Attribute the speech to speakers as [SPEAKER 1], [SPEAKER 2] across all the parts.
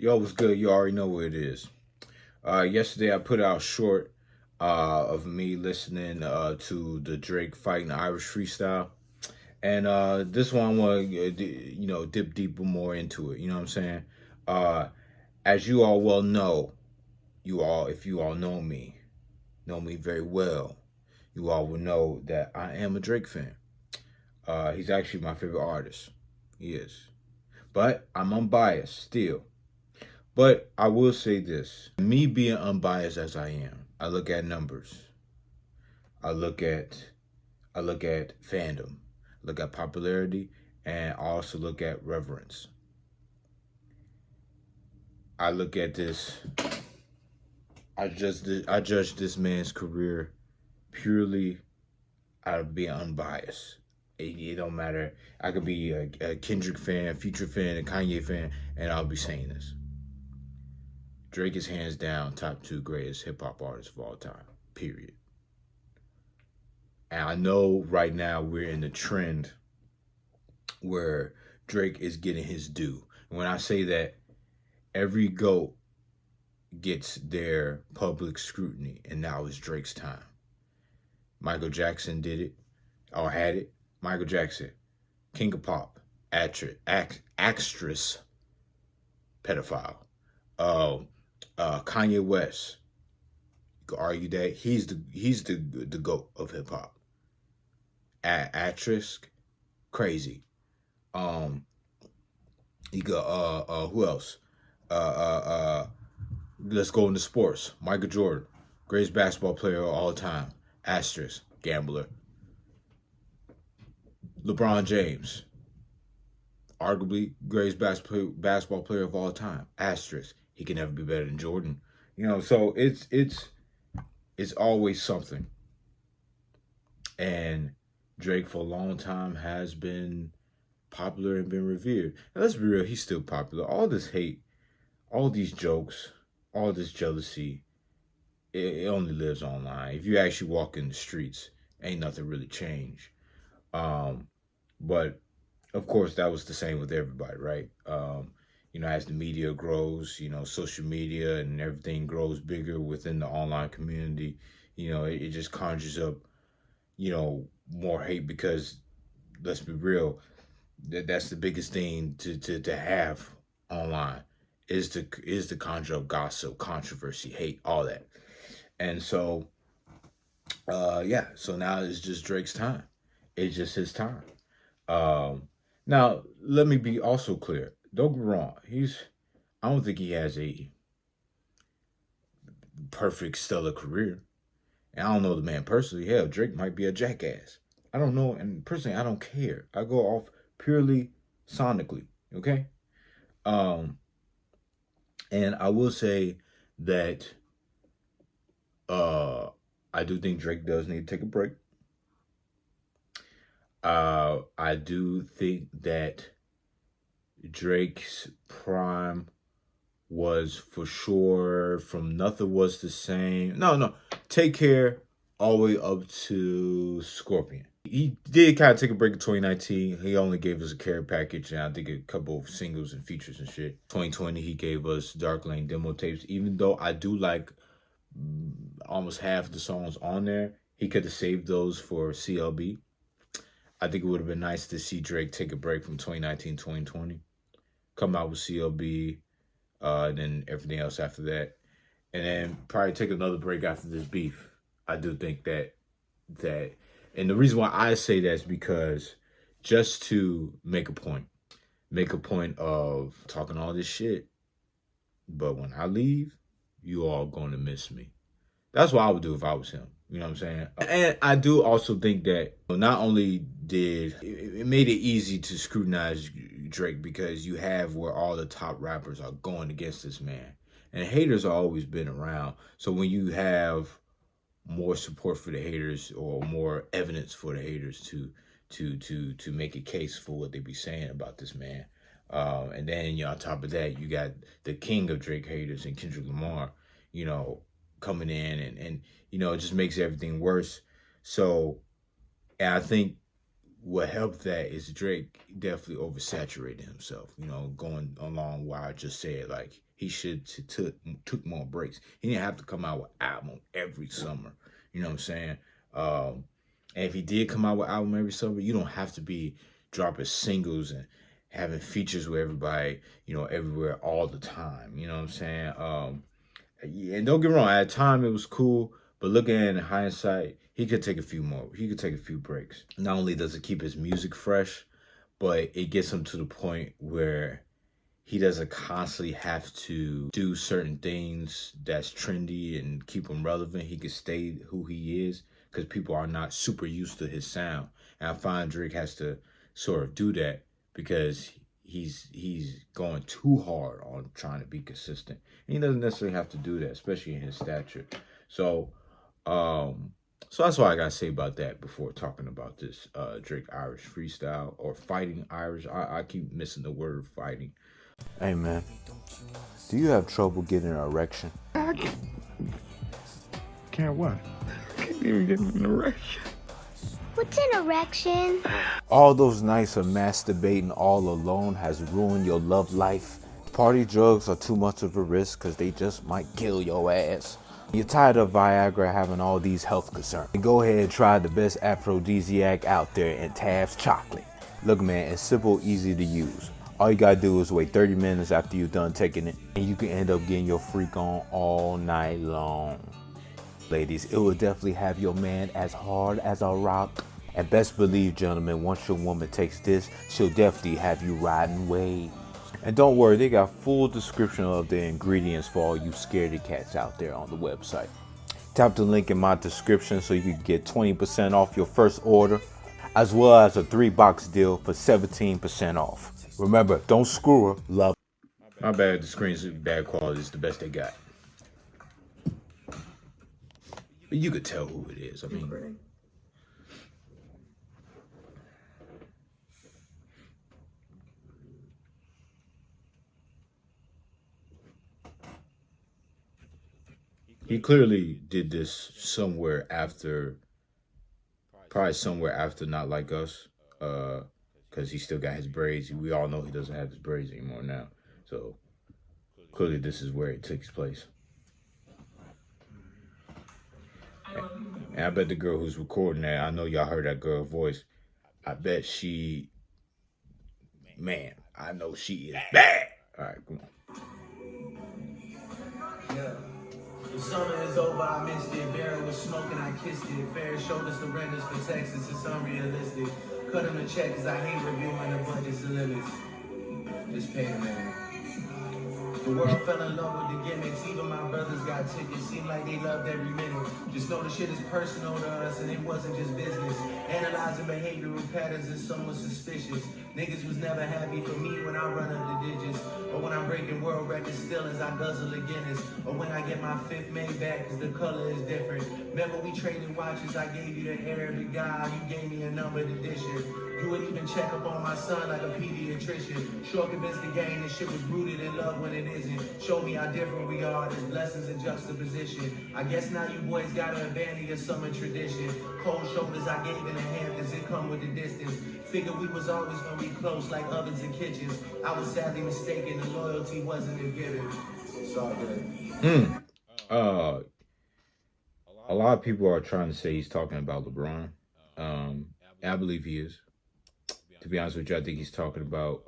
[SPEAKER 1] Yo, what's good? You already know what it is. Yesterday I put out short of me listening to the Drake fighting the Irish freestyle, and this one I want to dip deeper more into it. You know what I'm saying? Uh, as you all well know, if you all know me very well, you all will know that I am a Drake fan. He's actually my favorite artist. He is, but I'm unbiased still. But I will say this: me being unbiased as I am, I look at numbers. I look at I look at fandom, look at popularity, and I also look at reverence. I look at this. I judge this man's career purely out of being unbiased. It don't matter. I could be a Kendrick fan, a Future fan, a Kanye fan, and I'll be saying this. Drake is hands down top two greatest hip hop artists of all time. Period. And I know right now we're in the trend where Drake is getting his due. And when I say that, every GOAT gets their public scrutiny, and now it's Drake's time. Michael Jackson did it, or had it. Michael Jackson, King of Pop, actress, pedophile. Kanye West, you could argue that he's the GOAT of hip hop. Actress, crazy. Um, you got who else? Uh, uh, uh, let's go into sports. Michael Jordan, greatest basketball player of all time. Asterisk, gambler. LeBron James, arguably greatest basketball player of all time. Asterisk, he can never be better than Jordan. You know, so it's always something. And Drake for a long time has been popular and been revered. And let's be real, he's still popular. All this hate, all these jokes, all this jealousy, it only lives online. If you actually walk in the streets, ain't nothing really changed. But of course, that was the same with everybody, right? As the media grows, social media and everything grows bigger within the online community, it just conjures up, more hate because let's be real, that's the biggest thing to have online is to conjure up gossip, controversy, hate, all that. And so yeah, so now it's just Drake's time. It's just his time. Now let me be also clear. Don't get me wrong. I don't think he has a perfect stellar career. And I don't know the man personally. Hell, Drake might be a jackass. I don't know, and personally I don't care. I go off purely sonically. Okay? Um and I will say that uh I do think Drake does need to take a break. I do think that Drake's prime was for sure from Nothing Was the Same. No. Take Care all the way up to Scorpion. He did kind of take a break in 2019. He only gave us a care package and I think a couple of singles and features and shit. 2020, he gave us Dark Lane demo tapes. Even though I do like almost half the songs on there, he could have saved those for CLB. I think it would have been nice to see Drake take a break from 2019, 2020, come out with CLB, and then everything else after that, and then probably take another break after this beef. I do think that, and the reason why I say that is because just to make a point of talking all this shit, but when I leave, you all going to miss me. That's what I would do if I was him. You know what I'm saying? And I do also think that not only did it made it easy to scrutinize Drake because you have where all the top rappers are going against this man. And haters have always been around. So when you have more support for the haters or more evidence for the haters to make a case for what they be saying about this man. And then on top of that, you got the king of Drake haters and Kendrick Lamar, coming in and it just makes everything worse. So, and I think what helped that is Drake definitely oversaturated himself, going along what I just said. Like he should took more breaks. He didn't have to come out with album every summer. You know what I'm saying? And if he did come out with album every summer, you don't have to be dropping singles and having features with everybody, everywhere all the time. You know what I'm saying? And don't get me wrong, at the time it was cool, but looking in hindsight, he could take a few more. He could take a few breaks. Not only does it keep his music fresh, but it gets him to the point where he doesn't constantly have to do certain things that's trendy and keep him relevant. He can stay who he is because people are not super used to his sound. And I find Drake has to sort of do that because he's going too hard on trying to be consistent. And he doesn't necessarily have to do that, especially in his stature. So that's what I gotta say about that before talking about this Drake Irish freestyle or fighting Irish. I keep missing the word fighting.
[SPEAKER 2] Hey man, do you have trouble getting an erection?
[SPEAKER 3] Can't what? Can't even get an erection.
[SPEAKER 4] What's an erection?
[SPEAKER 2] All those nights of masturbating all alone has ruined your love life. Party drugs are too much of a risk because they just might kill your ass. You're tired of Viagra having all these health concerns. Go ahead and try the best aphrodisiac out there in Tab's chocolate. Look man, it's simple, easy to use. All you gotta do is wait 30 minutes after you're done taking it, and you can end up getting your freak on all night long. Ladies, it will definitely have your man as hard as a rock. And best believe, gentlemen, once your woman takes this, she'll definitely have you riding waves. And don't worry, they got full description of the ingredients for all you scaredy cats out there on the website. Tap the link in my description so you can get 20% off your first order, as well as a 3-box deal for 17% off. Remember, don't screw her, love.
[SPEAKER 1] My bad, the screen's bad quality. It's the best they got. But you could tell who it is. I mean, he clearly did this somewhere after, probably somewhere after Not Like Us, because he still got his braids. We all know he doesn't have his braids anymore now. So clearly this is where it takes place. And I bet the girl who's recording that, I know y'all heard that girl's voice. I bet she, man, I know she is bad. All right, come on.
[SPEAKER 5] Yeah. The summer is over, I missed it. Barrel was smoking, I kissed it. Fair shoulders to renders for Texas, it's unrealistic. Cut him a check, cause I hate reviewing the budgets and limits. Just pay the man. The world fell in love with the gimmicks. Even my brothers got tickets. Seemed like they loved every minute. Just know the shit is personal to us and it wasn't just business. Analyzing behavioral patterns is somewhat suspicious. Niggas was never happy for me when I run up the digits. Or when I'm breaking world records still as I guzzle a Guinness. Or when I get my fifth made back cause the color is different. Remember we traded watches, I gave you the Arabic guy. You gave me a numbered edition. You would even check up on my son like a pediatrician. Sure convinced the game this shit was rooted in love when it isn't. Show me how different we are, there's blessings in juxtaposition. I guess now you boys gotta abandon your summer tradition. Cold shoulders I gave in the Hamptons, it come with the distance. Figured we was always gonna be close like ovens and kitchens. I was sadly mistaken, the loyalty wasn't a given. It's all good.
[SPEAKER 1] A lot of people are trying to say he's talking about LeBron. I believe he is. To be honest with you, I think he's talking about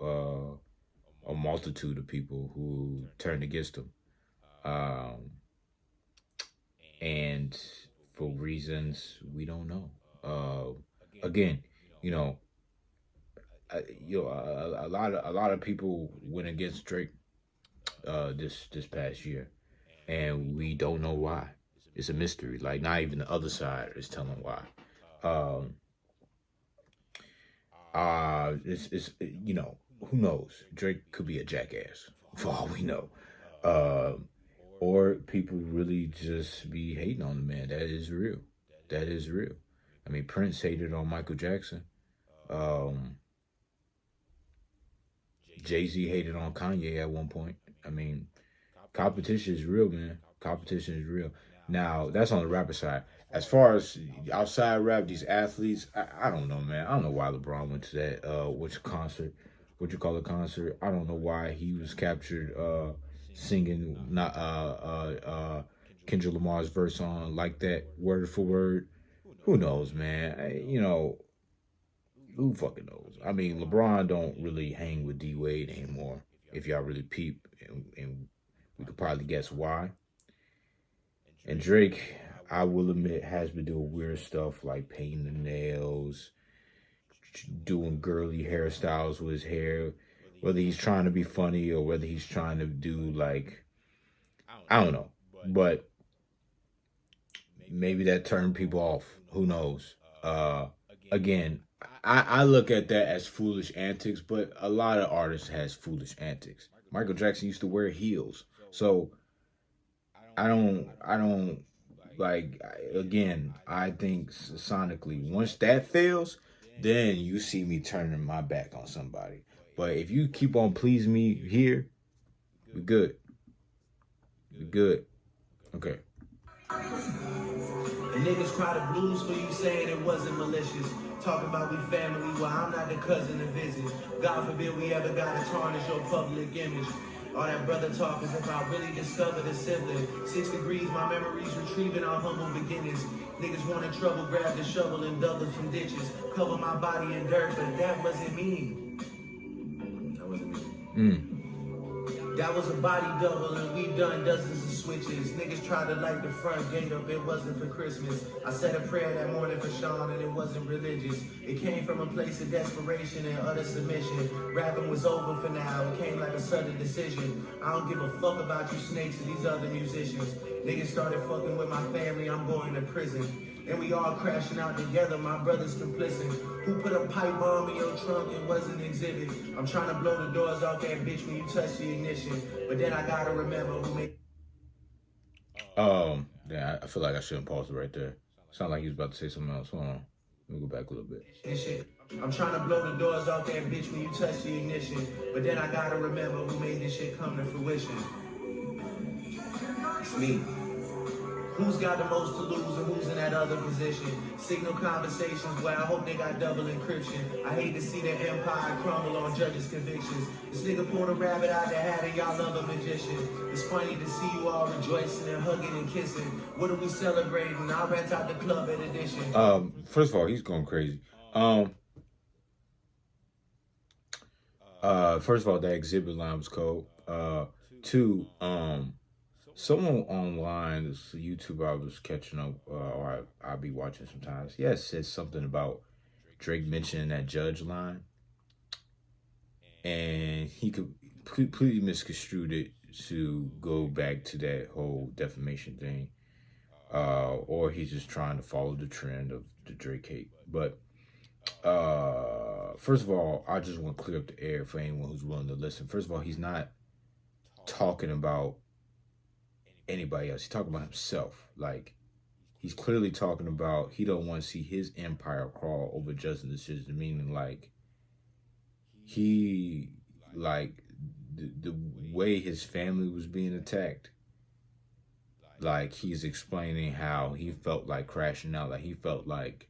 [SPEAKER 1] a multitude of people who turned against him. And for reasons we don't know. Again, a lot of people went against Drake this past year, and we don't know why. It's a mystery. Like, not even the other side is telling why. It's who knows? Drake could be a jackass for all we know. Or people really just be hating on the man. That is real. That is real. I mean, Prince hated on Michael Jackson. Jay-Z hated on Kanye at one point. I mean, competition is real, man. Competition is real. Now, that's on the rapper side. As far as outside rap, these athletes, I don't know, man. I don't know why LeBron went to that concert. I don't know why he was captured singing not Kendrick Lamar's verse on like that word for word. Who knows, man? Who fucking knows? I mean, LeBron don't really hang with D Wade anymore. If y'all really peep, and we could probably guess why. And Drake, I will admit, has been doing weird stuff like painting the nails, doing girly hairstyles with his hair. Whether he's trying to be funny or whether he's trying to do like, I don't know. But maybe that turned people off. Who knows? Again, I look at that as foolish antics, but a lot of artists has foolish antics. Michael Jackson used to wear heels, so I don't like. Again, I think sonically, once that fails, then you see me turning my back on somebody. But if you keep on pleasing me here, we good. We good. Okay.
[SPEAKER 5] And niggas cry the blues for you saying it wasn't malicious. Talking about we family, well, I'm not the cousin to visit. God forbid we ever gotta tarnish your public image. All that brother talk is if I really discovered a sibling. 6 degrees, my memories retrieving our humble beginnings. Niggas wanted trouble, grab the shovel and dug them some ditches. Cover my body in dirt, but that wasn't me. That wasn't me. That was a body double and we done dozens of switches. Niggas tried to light the front gate up, it wasn't for Christmas. I said a prayer that morning for Sean and it wasn't religious. It came from a place of desperation and utter submission. Rapping was over for now, it came like a sudden decision. I don't give a fuck about you snakes and these other musicians. Niggas started fucking with my family, I'm going to prison. And we all crashing out together, my brother's complicit. Who put a pipe bomb in your trunk and wasn't exhibit? I'm trying to blow the doors off that bitch when you touch the ignition. But then I gotta remember who made...
[SPEAKER 1] Yeah, I feel like I shouldn't pause it right there. Sound like he was about to say something else. Hold on. Let me go back a little bit.
[SPEAKER 5] I'm trying to blow the doors off that bitch when you touch the ignition. But then I gotta remember who made this shit come to fruition. It's me. Who's got the most to lose and who's in that other position? Signal conversations where I hope they got double encryption. I hate to see the empire crumble on judges' convictions. This nigga pulled a rabbit out the hat and y'all love a magician. It's funny to see you all rejoicing and hugging and kissing. What are we celebrating? I'll rent out the club in addition.
[SPEAKER 1] First of all, he's going crazy. First of all, that exhibit line was cold. Two, someone online, this YouTube I was catching up, or I'll be watching sometimes. Yeah, it says something about Drake mentioning that judge line, and he completely misconstrued it to go back to that whole defamation thing, or he's just trying to follow the trend of the Drake hate. But first of all, I just want to clear up the air for anyone who's willing to listen. First of all, he's not talking about anybody else. He's talking about himself. Like, he's clearly talking about he don't want to see his empire crawl over just decisions, meaning like he like the way his family was being attacked. Like, he's explaining how he felt like crashing out, like he felt like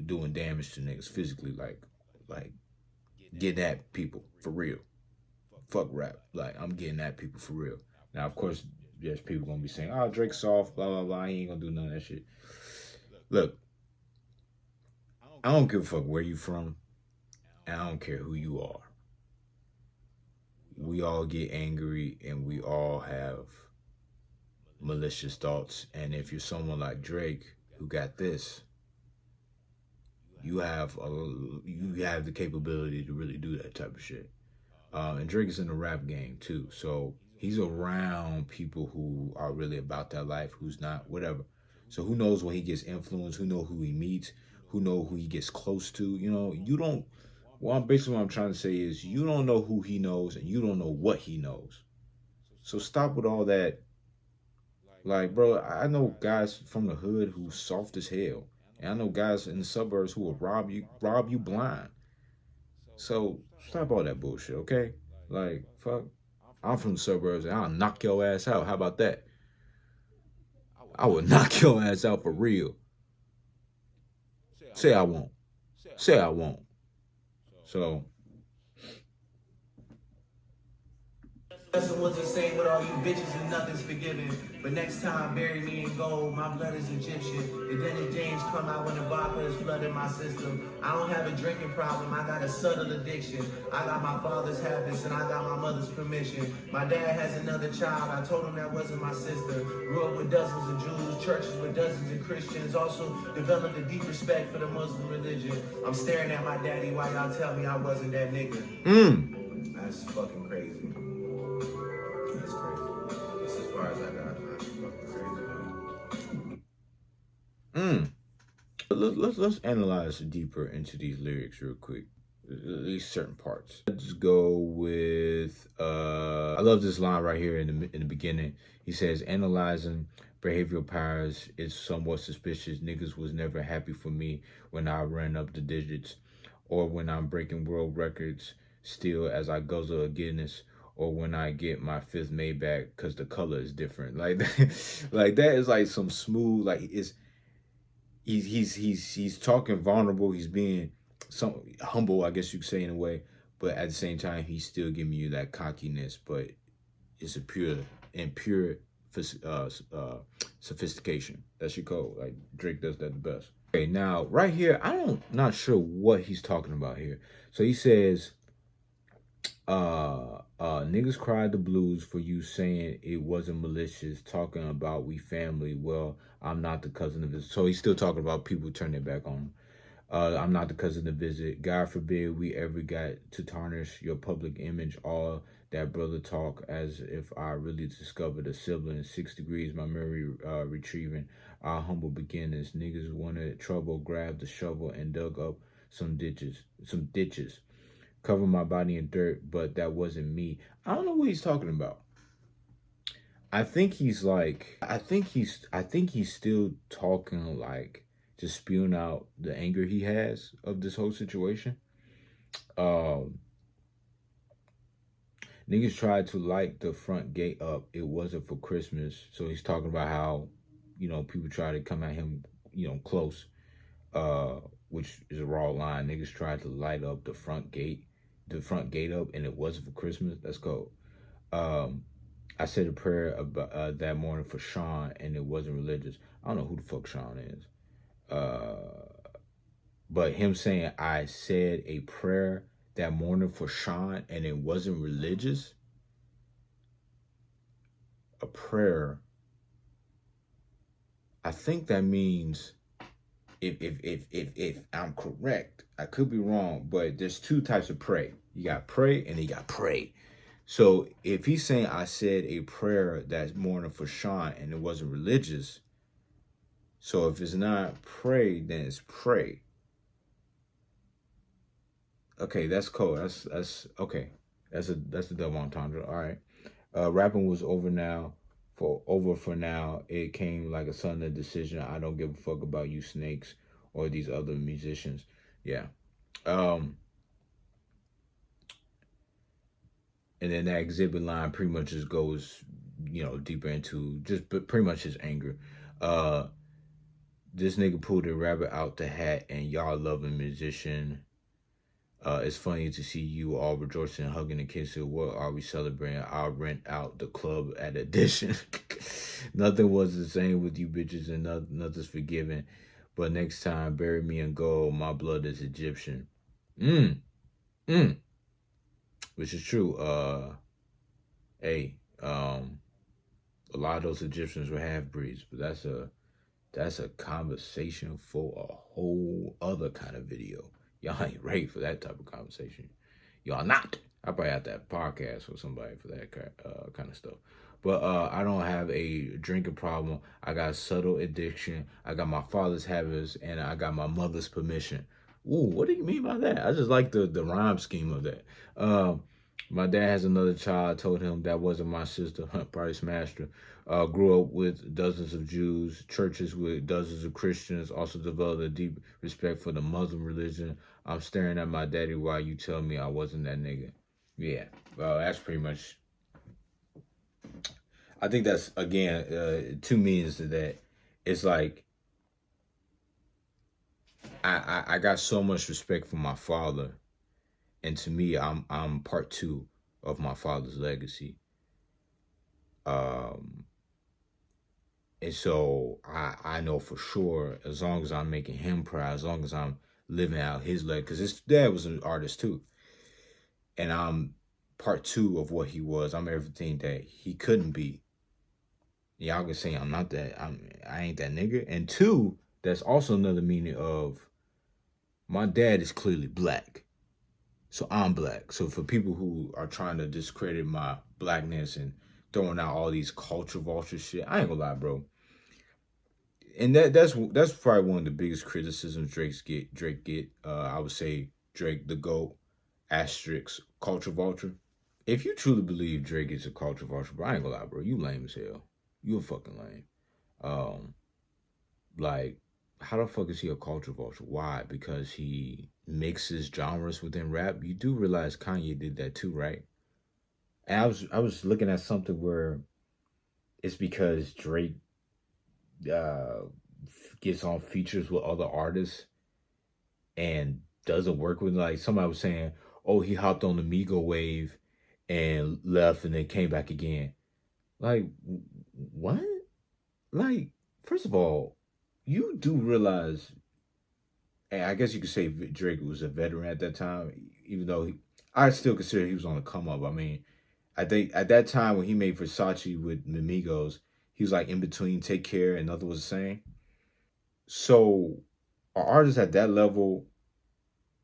[SPEAKER 1] doing damage to niggas physically, like getting at people for real. Fuck rap. Like, I'm getting at people for real. Now, of course, there's people gonna be saying, "Oh, Drake's soft, blah blah blah. He ain't gonna do none of that shit." Look, I don't give a fuck where you from, and I don't care who you are. We all get angry, and we all have malicious thoughts. And if you're someone like Drake who got this, you have the capability to really do that type of shit. And Drake is in the rap game too, so he's around people who are really about that life, who's not, whatever. So who knows when he gets influenced, who knows who he meets, who knows who he gets close to. You don't, basically what I'm trying to say is you don't know who he knows and you don't know what he knows. So stop with all that. Like, bro, I know guys from the hood who's soft as hell. And I know guys in the suburbs who will rob you blind. So stop all that bullshit, okay? Like, fuck. I'm from the suburbs and I'll knock your ass out. How about that? I will knock your ass out for real. Say I won't. Say I won't. So
[SPEAKER 5] Lesson was the same with all you bitches and nothing's forgiven. But next time, bury me in gold. My blood is Egyptian. The Dennis James come out when the vodka is flooding my system. I don't have a drinking problem. I got a subtle addiction. I got my father's habits and I got my mother's permission. My dad has another child. I told him that wasn't my sister. Grew up with dozens of Jews, churches with dozens of Christians. Also developed a deep respect for the Muslim religion. I'm staring at my daddy while y'all tell me I wasn't that nigga. That's fucking crazy. That's crazy. That's as far as I got. That's fucking crazy.
[SPEAKER 1] Let's analyze deeper into these lyrics real quick. At least certain parts. Let's go with I love this line right here in the beginning. He says, analyzing behavioral patterns is somewhat suspicious. Niggas was never happy for me when I ran up the digits, or when I'm breaking world records still as I guzzle a Guinness, or when I get my fifth Maybach because the color is different. Like like that is like some smooth, like he's talking vulnerable. He's being some humble, I guess you could say, in a way, but at the same time, he's still giving you that cockiness. But it's a pure sophistication. That's your code. Like Drake does that the best. Okay, now right here, not sure what he's talking about here. So he says, niggas cried the blues for you saying it wasn't malicious, talking about we family. Well, I'm not the cousin of his. So he's still talking about people turning their back on him. I'm not the cousin to visit. God forbid we ever got to tarnish your public image. All that brother talk as if I really discovered a sibling. 6 degrees, my memory retrieving our humble beginnings. Niggas wanted trouble, grabbed the shovel and dug up some ditches. Cover my body in dirt, but that wasn't me. I don't know what he's talking about. I think he's still talking like, just spewing out the anger he has of this whole situation. Niggas tried to light the front gate up. It wasn't for Christmas. So he's talking about how, people try to come at him, close, which is a raw line. Niggas tried to light up the front gate up, and it wasn't for Christmas. That's cold. I said a prayer about that morning for Sean, and it wasn't religious. I don't know who the fuck Sean is. But him saying, I said a prayer that morning for Sean and it wasn't religious. A prayer. I think that means, if I'm correct, I could be wrong, but there's two types of pray. You got pray and you got pray. So if he's saying I said a prayer that morning for Sean and it wasn't religious, so if it's not pray, then it's pray. Okay, that's cool. That's okay. That's a double entendre. All right. Rapping was over for now. It came like a sudden decision. I don't give a fuck about you snakes or these other musicians. Yeah. And then that exhibit line pretty much just goes, deeper into just pretty much his anger. This nigga pulled a rabbit out the hat and y'all loving musician. It's funny to see you all rejoicing, hugging and kissing. What are we celebrating? I'll rent out the club at Edition. Nothing was the same with you bitches and nothing's forgiven. But next time, bury me in gold. My blood is Egyptian. Which is true. A lot of those Egyptians were half-breeds, but that's a conversation for a whole other kind of video. Y'all ain't ready for that type of conversation. Y'all not. I probably have to have a podcast with somebody for that kind of stuff. But I don't have a drinking problem. I got subtle addiction. I got my father's habits, and I got my mother's permission. Ooh, what do you mean by that? I just like the rhyme scheme of that. My dad has another child. Told him that wasn't my sister. Probably smashed her. Grew up with dozens of Jews, churches with dozens of Christians. Also developed a deep respect for the Muslim religion. I'm staring at my daddy while you tell me I wasn't that nigga. Yeah, well, that's pretty much. I think that's, again, 2 meanings to that. It's like, I got so much respect for my father, and to me, I'm part 2 of my father's legacy. Um, and so I know for sure, as long as I'm making him proud, as long as I'm living out his legacy, because his dad was an artist too, and I'm part two of what he was. I'm everything that he couldn't be. Y'all can say I'm not that. I ain't that nigga. And two, that's also another meaning of my dad is clearly black. So I'm black. So for people who are trying to discredit my blackness and throwing out all these culture vulture shit, I ain't gonna lie, bro. And that's probably one of the biggest criticisms Drake get. I would say Drake the GOAT, asterisk culture vulture. If you truly believe Drake is a culture vulture, bro, I ain't gonna lie, bro. You lame as hell. You a fucking lame. Um, like, how the fuck is he a culture vulture? Why? Because he mixes genres within rap. You do realize Kanye did that too, right? And I was looking at something where it's because Drake uh gets on features with other artists and doesn't work with, like, somebody was saying, oh, he hopped on the Migo wave and left and then came back again. Like, what? Like, first of all, you do realize, and I guess you could say Drake was a veteran at that time, even though I still consider he was on the come up. I mean, I think at that time when he made Versace with Migos, he was like in between Take Care and Nothing Was the Same. So, are artists at that level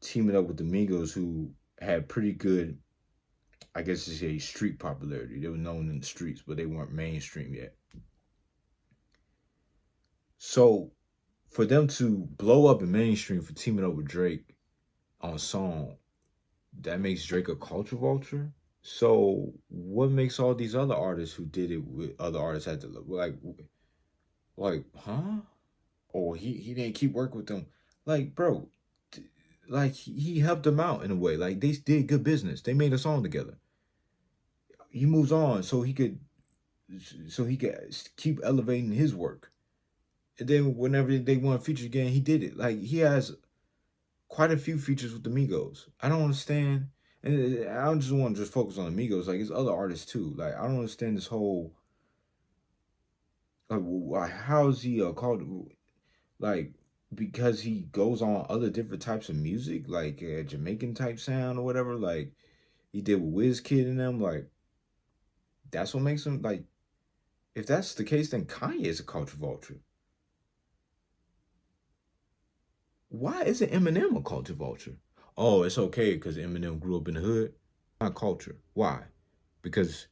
[SPEAKER 1] teaming up with the Migos who had pretty good, I guess you say, street popularity. They were known in the streets, but they weren't mainstream yet. So, for them to blow up in mainstream for teaming up with Drake on a song, that makes Drake a culture vulture. So what makes all these other artists who did it with other artists had to huh? Or he didn't keep working with them. Like, bro, like he helped them out in a way. Like, they did good business. They made a song together. He moves on so he could keep elevating his work. And then whenever they want to feature again, he did it. Like, he has quite a few features with the Migos. I don't understand, and I don't just want to just focus on the Migos. Like, it's other artists too. Like, I don't understand this whole, like, how is he called, like, because he goes on other different types of music, like a Jamaican type sound or whatever. Like, he did with Kid and them. Like, that's what makes him, like. If that's the case, then Kanye is a culture vulture. Why isn't Eminem a culture vulture? Oh, it's okay because Eminem grew up in the hood. Not culture. Why? Because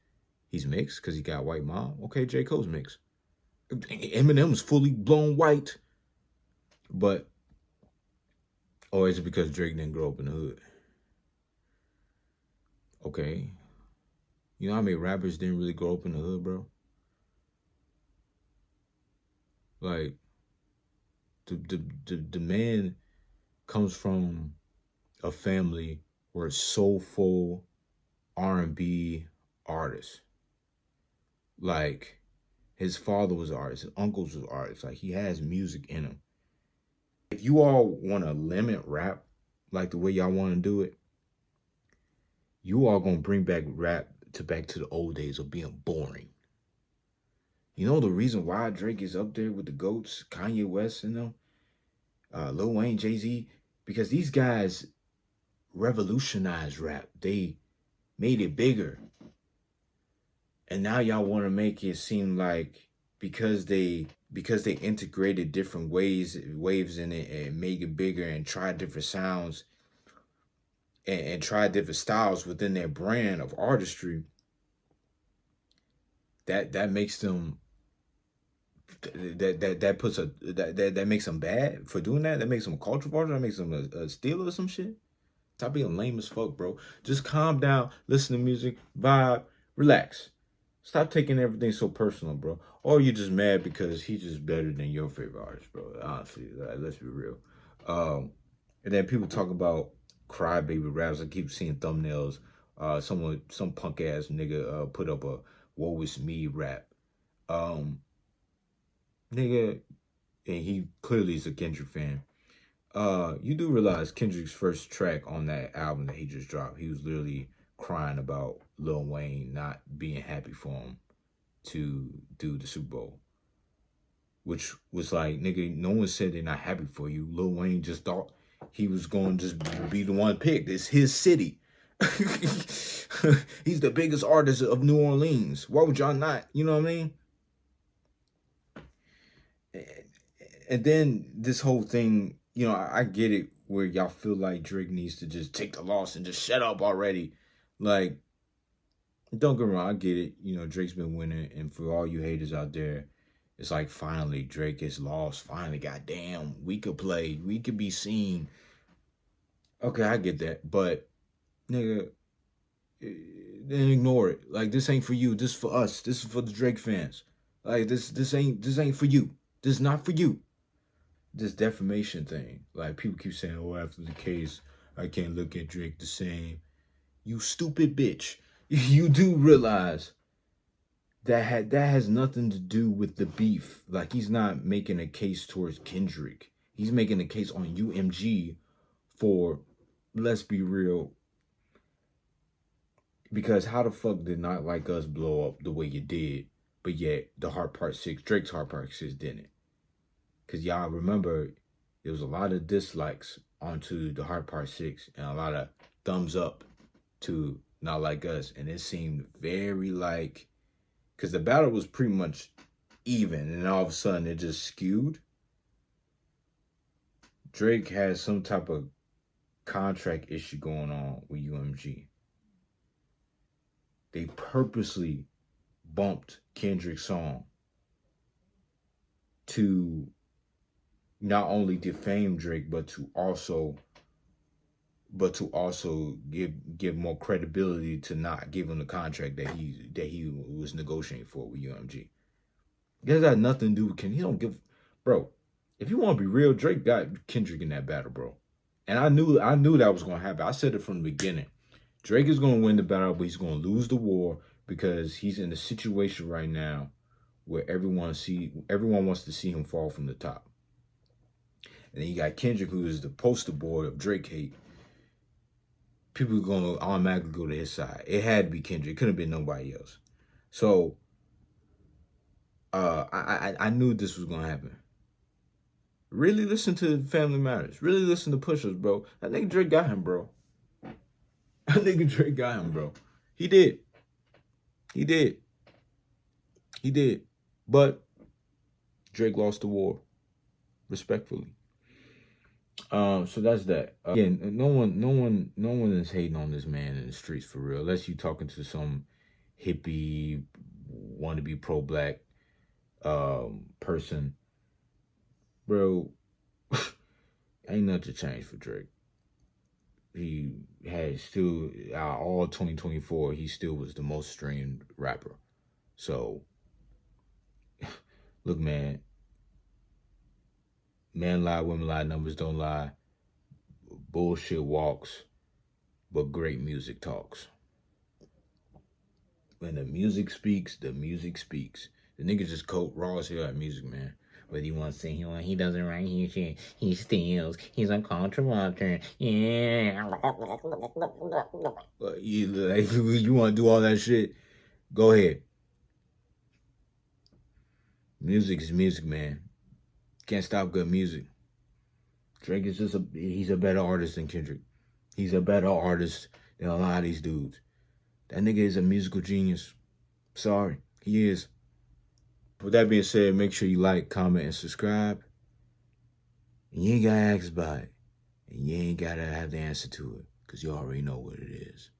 [SPEAKER 1] he's mixed, because he got a white mom. Okay, J. Cole's mixed. Eminem's fully blown white. But, or is it because Drake didn't grow up in the hood? Okay. You know how many rappers didn't really grow up in the hood, bro? Like, the man comes from a family where soulful R&B artists. Like, his father was an artist, his uncles was artists. Like, he has music in him. If you all want to limit rap like the way y'all want to do it, you all gonna bring back rap back to the old days of being boring. You know the reason why Drake is up there with the GOATs, Kanye West and them, Lil Wayne, Jay-Z, because these guys revolutionized rap. They made it bigger. And now y'all want to make it seem like because they integrated different waves in it and make it bigger and try different sounds and try different styles within their brand of artistry, that makes them that makes them bad for doing that. That makes them a culture vulture. That makes them a stealer or some shit. Stop being lame as fuck, bro. Just calm down, listen to music, vibe, relax. Stop taking everything so personal, bro. Or you're just mad because he's just better than your favorite artist, bro. Honestly, let's be real. And then people talk about crybaby raps. I keep seeing thumbnails. Some punk ass nigga put up a "Woe is me" rap. Nigga, and he clearly is a Kendrick fan. You do realize Kendrick's first track on that album that he just dropped, he was literally crying about Lil Wayne not being happy for him to do the Super Bowl, which was like, nigga, no one said they're not happy for you. Lil Wayne just thought he was going to just be the one picked. It's his city. He's the biggest artist of New Orleans. Why would y'all not? You know what I mean? And then this whole thing, you know, I get it where y'all feel like Drake needs to just take the loss and just shut up already. Like, don't get me wrong, I get it. You know, Drake's been winning, and for all you haters out there, it's like finally Drake is lost. Finally, goddamn, we could play, we could be seen. Okay, I get that, but nigga, then ignore it. Like, this ain't for you. This is for us. This is for the Drake fans. Like, this ain't for you. This is not for you. This defamation thing. Like, people keep saying, oh, after the case, I can't look at Drake the same. You stupid bitch. You do realize that has nothing to do with the beef. Like, he's not making a case towards Kendrick. He's making a case on UMG for, let's be real, because how the fuck did Not Like Us blow up the way you did, but yet the Heart Part 6, Drake's Heart Part 6 didn't? Because y'all remember, there was a lot of dislikes onto the Heart Part 6 and a lot of thumbs up to Not Like Us. And it seemed very like, because the battle was pretty much even, and all of a sudden it just skewed. Drake has some type of contract issue going on with UMG. They purposely bumped Kendrick's song to not only defame Drake, but to also give more credibility to not give him the contract that he was negotiating for with UMG. That got nothing to do with Kendrick. He don't give, bro. If you want to be real, Drake got Kendrick in that battle, bro. And I knew that was gonna happen. I said it from the beginning. Drake is gonna win the battle, but he's gonna lose the war because he's in a situation right now where everyone wants to see him fall from the top. And then you got Kendrick, who is the poster boy of Drake hate. People are gonna automatically go to his side. It had to be Kendrick. It couldn't have been nobody else. So I knew this was gonna happen. Really listen to Family Matters. Really listen to Pushers, bro. That nigga Drake got him, bro. That nigga Drake got him, bro. He did. But Drake lost the war, respectfully. So that's that. Again, no one is hating on this man in the streets for real, unless you talking to some hippie, want to be pro-black person, bro. Ain't nothing changed for Drake. He had still all 2024. He still was the most streamed rapper. So, look, man. Men lie, women lie, numbers don't lie. Bullshit walks, but great music talks. When the music speaks, the music speaks. The nigga just coat raw as hell at music, man. Whether you want to say he doesn't write his shit, he steals, he's a contributor, yeah. You want to do all that shit? Go ahead. Music is music, man. Can't stop good music. Drake is he's a better artist than Kendrick. He's a better artist than a lot of these dudes. That nigga is a musical genius. Sorry, he is. With that being said, make sure you like, comment, and subscribe. And you ain't gotta ask about it. And you ain't gotta have the answer to it, because you already know what it is.